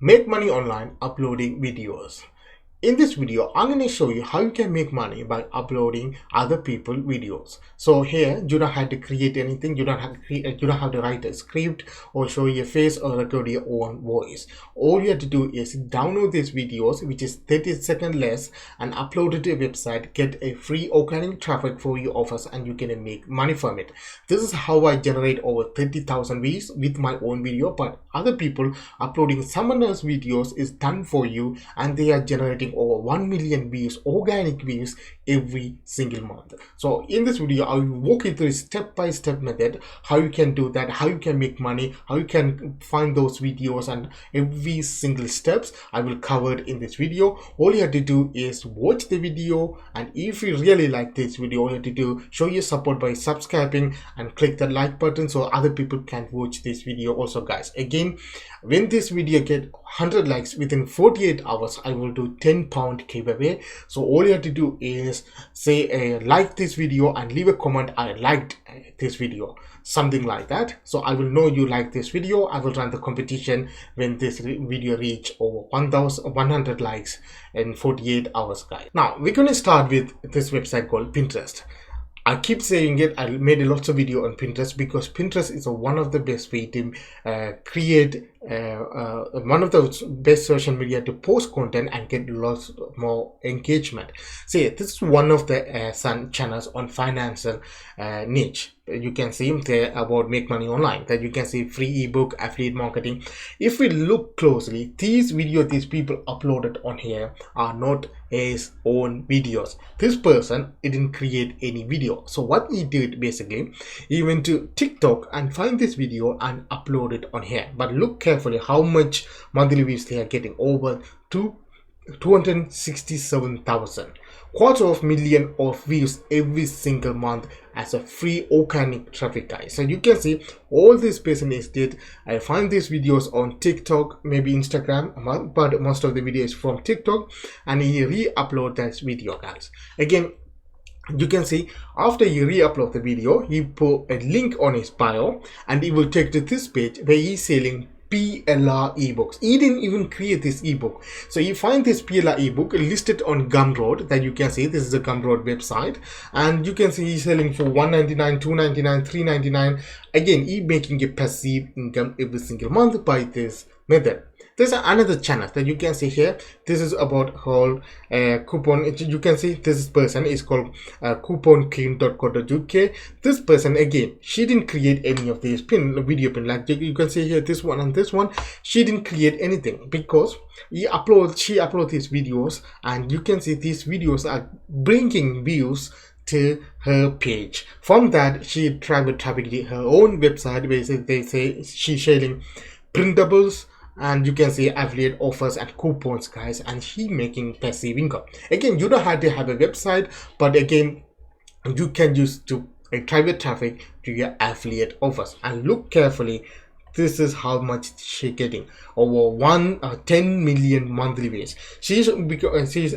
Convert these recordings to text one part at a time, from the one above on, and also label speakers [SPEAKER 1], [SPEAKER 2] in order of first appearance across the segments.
[SPEAKER 1] Make money online uploading videos. In this video, I'm going to show you how you can make money by uploading other people's videos. So here, you don't have to create anything. You don't have to write a script or show your face or record your own voice. All you have to do is download these videos, which is 30 seconds less, and upload it to a website, get a free organic traffic for your offers, and you can make money from it. This is how I generate over 30,000 views with my own video, but other people uploading someone else's videos is done for you, and they are generating over 1 million views, organic views, every single month. So in this video, I will walk you through a step-by-step method how you can do that, how you can make money, how you can find those videos, and every single steps I will cover in this video. All you have to do is watch the video, and if you really like this video, all you have to do, show your support by subscribing and click the like button so other people can watch this video also, guys. Again, when this video get 100 likes within 48 hours, I will do £10 giveaway. So all you have to do is say like this video and leave a comment, I liked this video, something like that. So I will know you like this video. I will run the competition when this video reach over 1,100 likes in 48 hours, guys. Now we're going to start with this website called Pinterest. I keep saying it, I made a lot of video on Pinterest because Pinterest is one of the best way to create one of the best social media to post content and get lots more engagement. See, this is one of the sun channels on financial niche. You can see there about make money online, that you can see free ebook, affiliate marketing. If we look closely, these videos these people uploaded on here are not his own videos. This person didn't create any video. So what he did basically, he went to TikTok and find this video and upload it on here. But look carefully how much monthly views they are getting, over 267,000, 250,000 of views every single month as a free organic traffic, guys. So you can see all this person is did. I find these videos on TikTok, maybe Instagram, but most of the videos from TikTok, and he re-upload that video, guys. Again, you can see after you re-upload the video, he put a link on his bio and he will take to this page where he's selling PLR ebooks. He didn't even create this ebook. So you find this PLR ebook listed on Gumroad, that you can see this is a Gumroad website, and you can see he's selling for $199, $299, $399. Again, he's making a passive income every single month by this method. There's another channel that you can see here. This is about whole coupon. You can see this person is called couponcream.co.uk. This person, again, she didn't create any of these video pin, like you can see here, this one and this one. She didn't create anything because she uploads these videos, and you can see these videos are bringing views to her page. From that, she trafficked her own website where they say she's sharing printables, and you can see affiliate offers and coupons, guys, and she making passive income. Again, you don't have to have a website, but again, you can use to private traffic to your affiliate offers. And look carefully, this is how much she's getting, over 10 million monthly views. She's you can see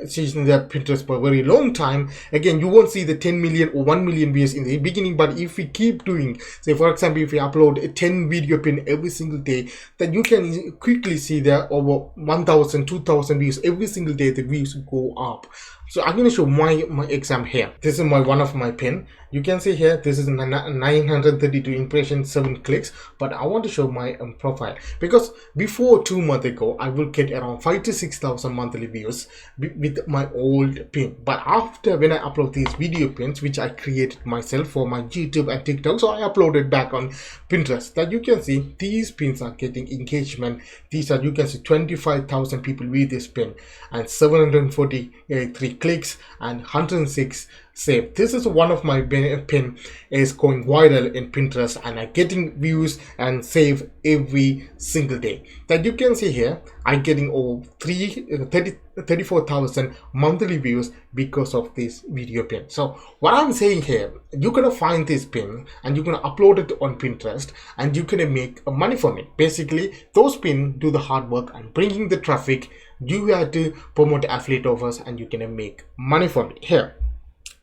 [SPEAKER 1] she's in the Pinterest for a very long time. Again, you won't see the 10 million or 1 million views in the beginning, but if we keep doing, say for example, if we upload a 10 video pin every single day, then you can quickly see there over 1,000, 2,000 views every single day. The views go up. So I'm going to show my exam here. This is one of my pin. You can see here, this is 932 impressions, 7 clicks. But I want to show my profile, because before 2 months ago, I will get around 5 to 6,000 monthly views with my old pin. But after, when I upload these video pins, which I created myself for my YouTube and TikTok, so I uploaded back on Pinterest, that you can see these pins are getting engagement. These are, you can see 25,000 people with this pin and 743 clicks and 106 saved. This is one of my pin is going viral in Pinterest, and I'm getting views and save every single day. That you can see here, I'm getting over 34,000 monthly views because of this video pin. So what I'm saying here, you're gonna find this pin and you're gonna upload it on Pinterest, and you're gonna make money from it. Basically, those pins do the hard work and bringing the traffic. You have to promote affiliate offers, and you're gonna make money from it here.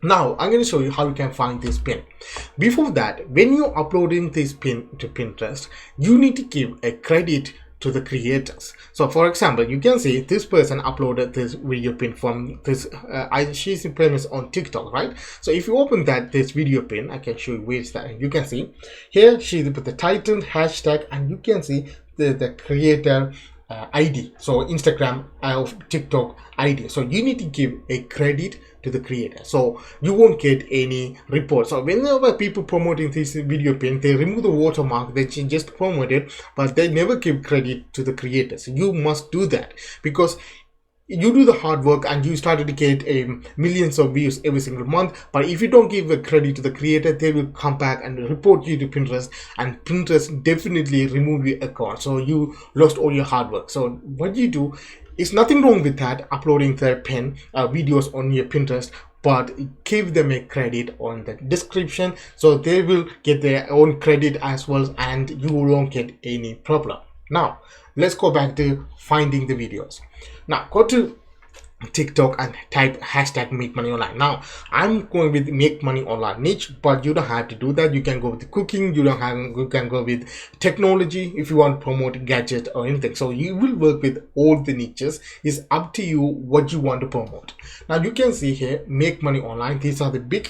[SPEAKER 1] Now I'm going to show you how you can find this pin. Before that, when you're uploading this pin to Pinterest, you need to give a credit to the creators. So for example, you can see this person uploaded this video pin from this she's famous on TikTok, right? So if you open this video pin, I can show you where is that. You can see here she put the title, hashtag, and you can see the creator ID, so Instagram of TikTok ID. So you need to give a credit to the creator, so you won't get any reports. So whenever people promoting this video pin, they remove the watermark, they just promote it, but they never give credit to the creators. You must do that, because you do the hard work and you started to get millions of views every single month, but if you don't give a credit to the creator, they will come back and report you to Pinterest, and Pinterest definitely remove your account, so you lost all your hard work. So what you do is nothing wrong with that, uploading their pin videos on your Pinterest, but give them a credit on the description, so they will get their own credit as well, and you won't get any problem. Now let's go back to finding the videos. Now go to TikTok and type hashtag make money online. Now I'm going with make money online niche, but you don't have to do that. You can go with cooking, you can go with technology if you want to promote gadget or anything. So you will work with all the niches. It's up to you what you want to promote. Now you can see here make money online. These are the big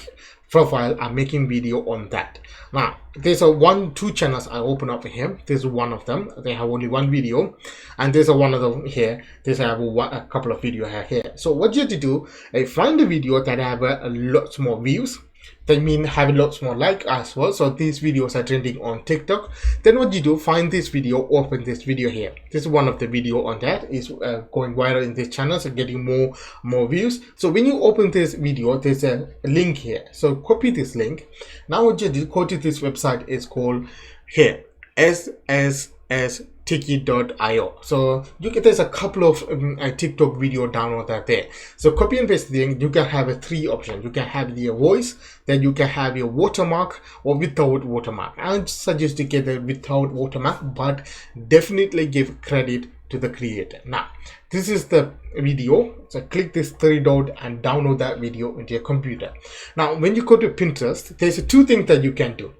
[SPEAKER 1] profile. I'm making video on that. Now there's two channels I open up here. There's one of them, they have only one video, and there's one of them here. There's a couple of videos here. So what you have to do is find a video that have a lot more views, that mean have lots more like as well. So these videos are trending on TikTok. Then what you do, find this video, open this video here. This is one of the video on that is going viral in this channel, so getting more views. So when you open this video, there's a link here, so copy this link. Now what you do, go to this website, is called here ssticky.io. so you get, there's a couple of TikTok video download that there. So copy and paste the link. You can have a three options. You can have the voice, then you can have your watermark or without watermark. I would suggest to get the without watermark, but definitely give credit to the creator. Now this is the video, so click this three dot and download that video into your computer. Now when you go to Pinterest, there's two things that you can do.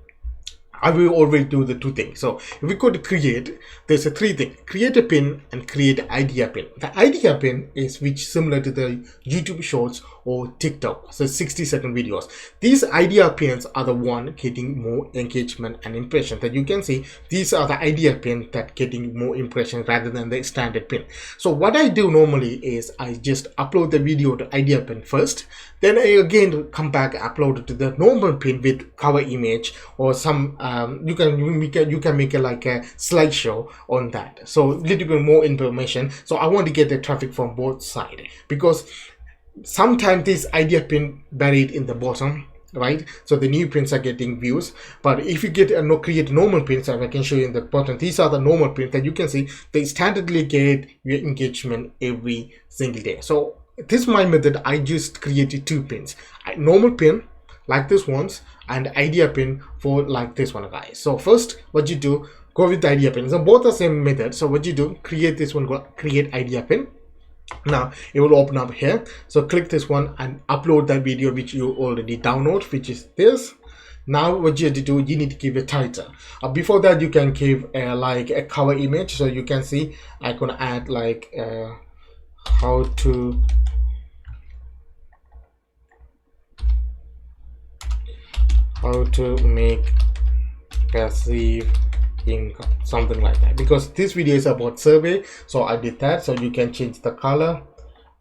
[SPEAKER 1] I will always do the two things. So if we go to create, there's a three things: create a pin and create idea pin. The idea pin is which similar to the YouTube shorts or TikTok, so 60-second videos. These idea pins are the one getting more engagement and impression. That you can see, these are the idea pin that getting more impression rather than the standard pin. So what I do normally is I just upload the video to idea pin first, then I again come back, upload it to the normal pin with cover image or some you can make it like a slideshow on that, so a little bit more information. So I want to get the traffic from both sides, because sometimes this idea pin buried in the bottom, right? So the new pins are getting views, but if you get create normal pins, I can show you in the bottom, these are the normal pins that you can see they standardly get your engagement every single day. So this is my method. I just created two pins, normal pin like this ones and idea pin for like this one, guys. So first what you do, go with the idea pin. So both the same method. So what you do, create this one, go create idea pin. Now it will open up here, so click this one and upload that video which you already download, which is this. Now what you have to do, you need to give a title. Before that you can give like a cover image. So you can see I'm gonna add like how to make passive income, something like that, because this video is about survey. So I did that. So you can change the color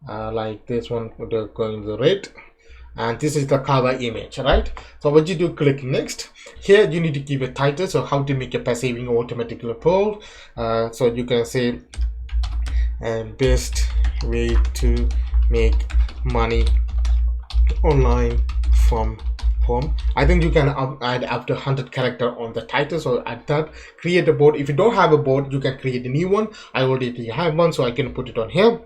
[SPEAKER 1] like this one, going the red, and this is the cover image, right? So what you do, click next. Here you need to give a title, so how to make a passive income automatically poll. So you can say best way to make money online from home. I think you can add up to 100 character on the title, so add that. Create a board. If you don't have a board, you can create a new one. I already have one, so I can put it on here.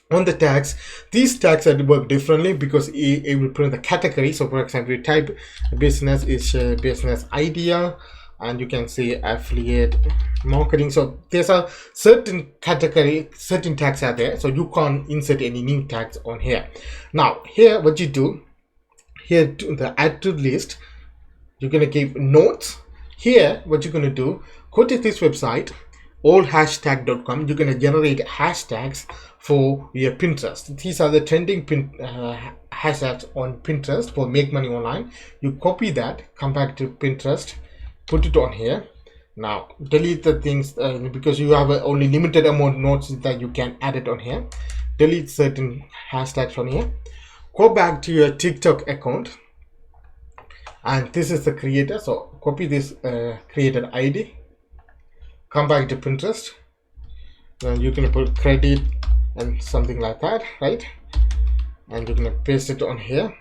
[SPEAKER 1] On the tags, these tags work differently because it will print the category. So for example, you type business is business idea, and you can say affiliate marketing. So there's a certain category, certain tags are there, so you can't insert any new tags on here. Now here what you do, here to the add to list, you're gonna give notes. Here what you're gonna do, go to this website, allhashtag.com. You're going to generate hashtags for your Pinterest. These are the trending hashtags on Pinterest for make money online. You copy that, come back to Pinterest, put it on here. Now delete the things because you have only limited amount of notes that you can add it on here. Delete certain hashtags from here. Go back to your TikTok account, and this is the creator. So copy this creator ID, come back to Pinterest, and you can put credit and something like that, right? And you're gonna paste it on here.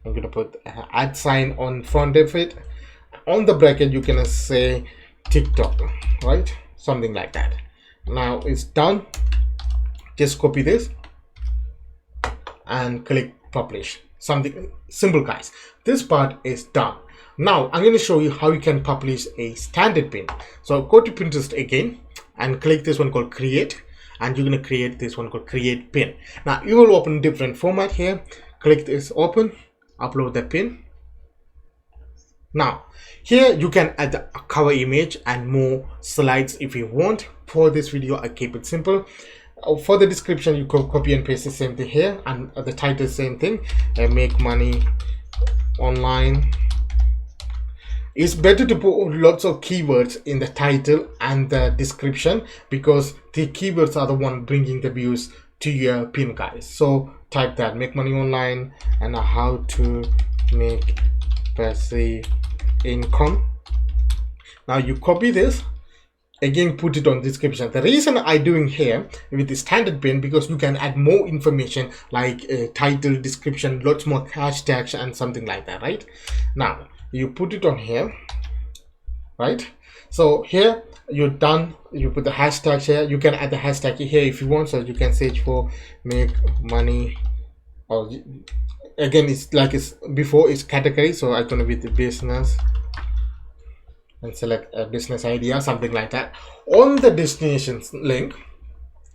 [SPEAKER 1] I'm gonna put add sign on front of it. On the bracket you're gonna say TikTok, right? Something like that. Now it's done. Just copy this and click publish. Something simple, guys. This part is done. Now I'm going to show you how you can publish a standard pin. So go to Pinterest again and click this one called create, and you're going to create this one called create pin. Now you will open different format here. Click this open, upload the pin. Now here you can add a cover image and more slides if you want. For this video I keep it simple. For the description you can copy and paste the same thing here, and the title same thing, make money online. It's better to put lots of keywords in the title and the description because the keywords are the one bringing the views to your pin, guys. So type that, make money online and how to make passive income. Now you copy this, again put it on description. The reason I doing here with the standard pin because you can add more information like title, description, lots more hashtags and something like that, right? Now you put it on here, right? So here you're done. You put the hashtags here. You can add the hashtag here if you want. So you can search for make money, or again it's like it's before it's category. So I'm gonna be the business and select a business idea, something like that. On the destinations link,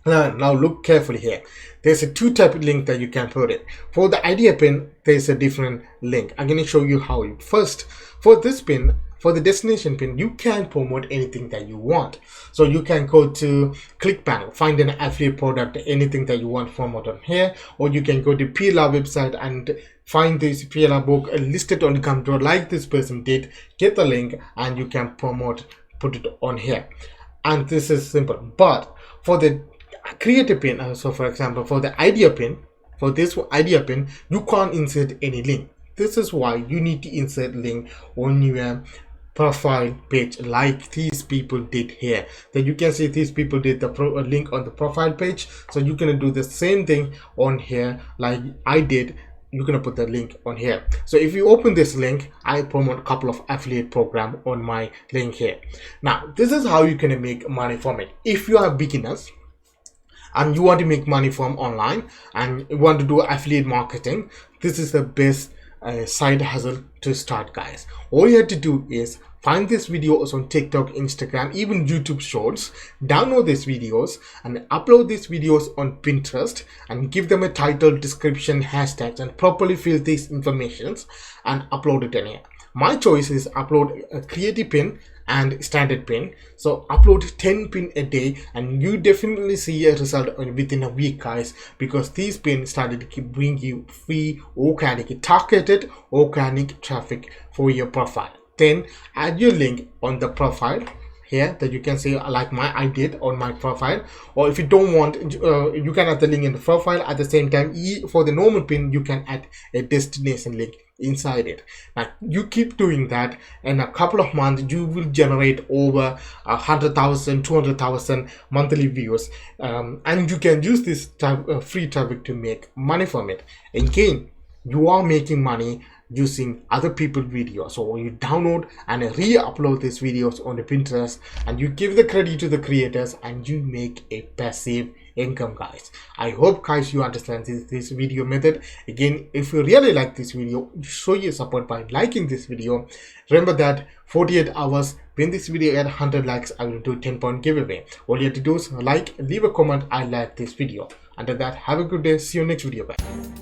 [SPEAKER 1] now look carefully here. There's a two type of link that you can put it. For the idea pin, there's a different link. I'm going to show you how. First, for this pin, for the destination pin, you can promote anything that you want. So you can go to ClickBank, find an affiliate product, anything that you want to promote on here, or you can go to PLR website and find this PLR book listed on the computer like this person did, get the link and you can promote, put it on here. And this is simple. But for the creative pin, so for example for the idea pin, for this idea pin you can't insert any link. This is why you need to insert link on your profile page like these people did here. Then you can see these people did the link on the profile page. So you're gonna do the same thing on here like I did. You're gonna put the link on here. So if you open this link, I promote a couple of affiliate program on my link here. Now this is how you can make money from it. If you are beginners and you want to make money from online and you want to do affiliate marketing, this is the best side hustle to start, guys. All you have to do is find these videos on TikTok, Instagram, even YouTube Shorts, download these videos and upload these videos on Pinterest and give them a title, description, hashtags, and properly fill these informations and upload it in here. My choice is upload a creative pin and standard pin. So upload 10 pin a day and you definitely see a result within a week, guys, because these pins started to bring you free organic, targeted organic traffic for your profile. Then add your link on the profile here that you can see like I did on my profile, or if you don't want you can add the link in the profile. At the same time, for the normal pin you can add a destination link inside it. Now you keep doing that, in a couple of months you will generate over 100,000 200,000 monthly views, and you can use this free traffic to make money from it. Again, you are making money using other people's videos. So you download and re-upload these videos on the Pinterest and you give the credit to the creators and you make a passive income, guys. I hope, guys, you understand this video method. Again, if you really like this video, show your support by liking this video. Remember that 48 hours when this video at 100 likes, I will do 10-point giveaway. All you have to do is like, leave a comment, I like this video. Until that, have a good day. See you next video. Bye.